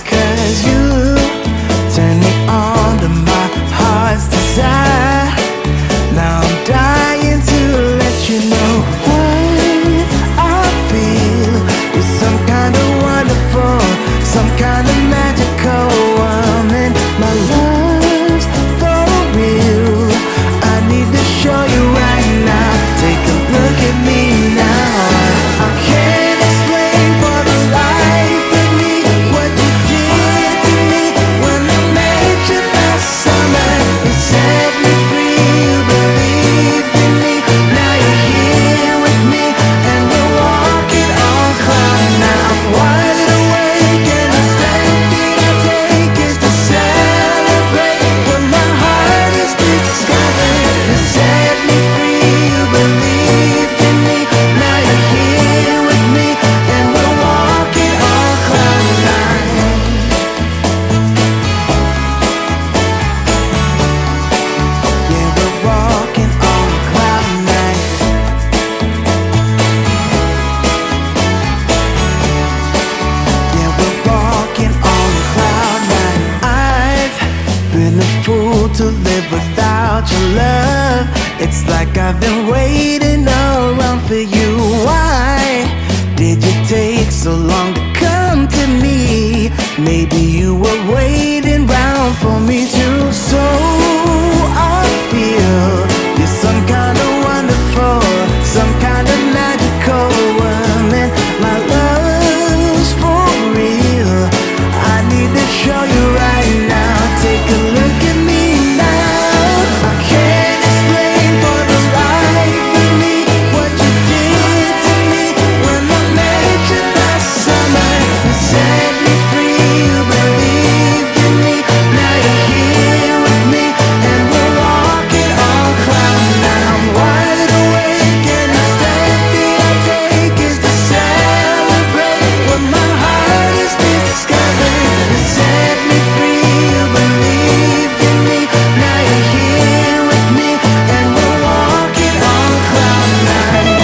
because you turn me on to my heart's desire. Now I'm dying to let you know what I feel is some kind of wonderful, some kind of magical woman. My love's for real. I need to show you right now. Take a look at me now. I can't explain for the life of me what you did to me when I met you last summer. You set me free, you believed in me. Now you're here with me and we're walking on cloud nine. I'm wide awake and the step that I take is to celebrate what my heart is discovering. You set me free, you believed in me. Now you're here with me and we're walking on cloud nine. Yeah, we're walking on cloud nine. Yeah, we're walking on cloud nine. I've been a fool to live without your love. It's like I've been waiting around for you. Why did you take so long to come to me? Maybe you were waiting round for me too. So I feel you're some kind of wonderful, some kind of magical woman. My love's for real. I need to show you right now. Take a look at me now. I can't explain for the life of me what you did to me when I met you last summer. You set me free, you believed in me. Now you're here with me and we're walking on cloud nine. I'm wide awake and the step that I take is to celebrate what my heart is discovering. You set me free, you believed in me. Now you're here with me and we're walking on cloud nine.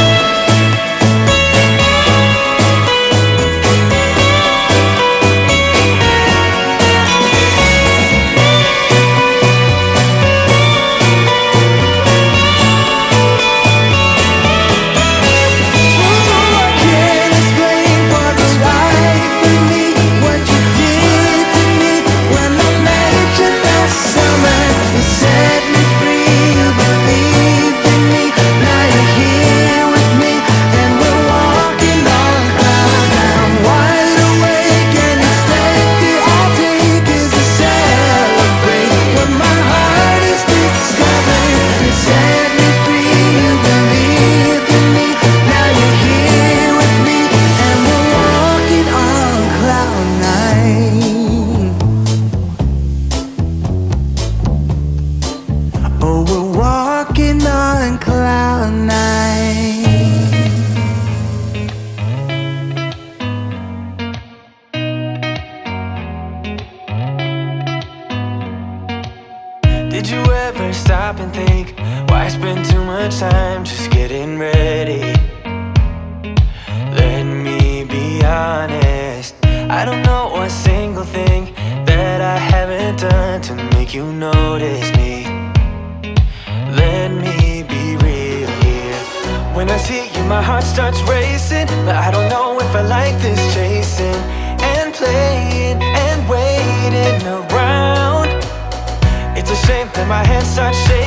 I can't explain for the life of me what you did to me when I met you last summer. You set me free, you believed in me. Now you're here with me and we're walking on cloud nine. I'm wide awake and the step that I take is to celebrate what my heart is discovering. You set me free, you believed in me. Now you're here with me and we're walking on cloud nine. Oh, we're walking on cloud nine. Did you ever stop and think, why spend too much time just getting ready? Let me be honest, I don't know a single thing that I haven't done to make you notice me. Let me be real here. When I see you, my heart starts racing, but I don't know if I like this chasing and playing and waiting around. It's a shame that my hands start shaking